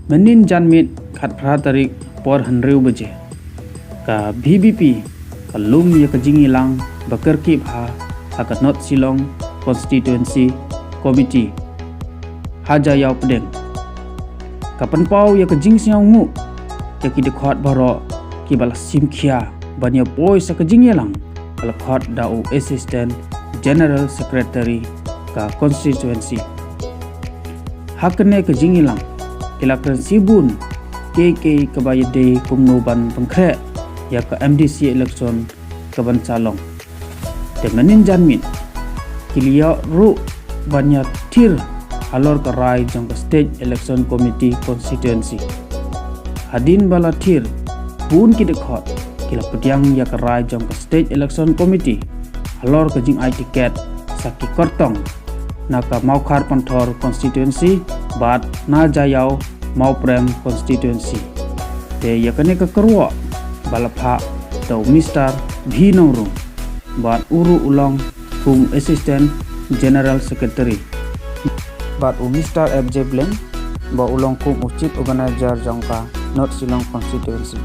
menin janmit khat phra Tarik Por hanreu beje Ka VPP ka lum ya ka jingialang ba kyrkieh hakat North Silong Constituency Committee ha Jaiaw pdeng ka penpau ya ka jingialang ngu ya ki dekhot baro ki bala simkhia banya poi sa ka jingialang kala khot dau Assistant General Secretary ka Constituency hakne ka jingialang kilakran sibun kyrkieh kabayade kumnoban pengkre ya ka MDC election kaban calong de menin janmit kilia ru banyak tir alor ka rai jong ka State Election Committee Constituency hadin bala tir bun ki dekhot kila pediang ya ka rai jong ka State Election Committee alor ka jing ai tiket saki kortong na ka maukhar panthor constituency bat na Jaiaw mau prem constituency te yakane ka kerwa balapha tau Mr. Bhinongrung bat uru ulong kum Assistant General Secretary bat Mr. FJ Bleng ba ulong kum Chief Organizer jangka North Silong constituency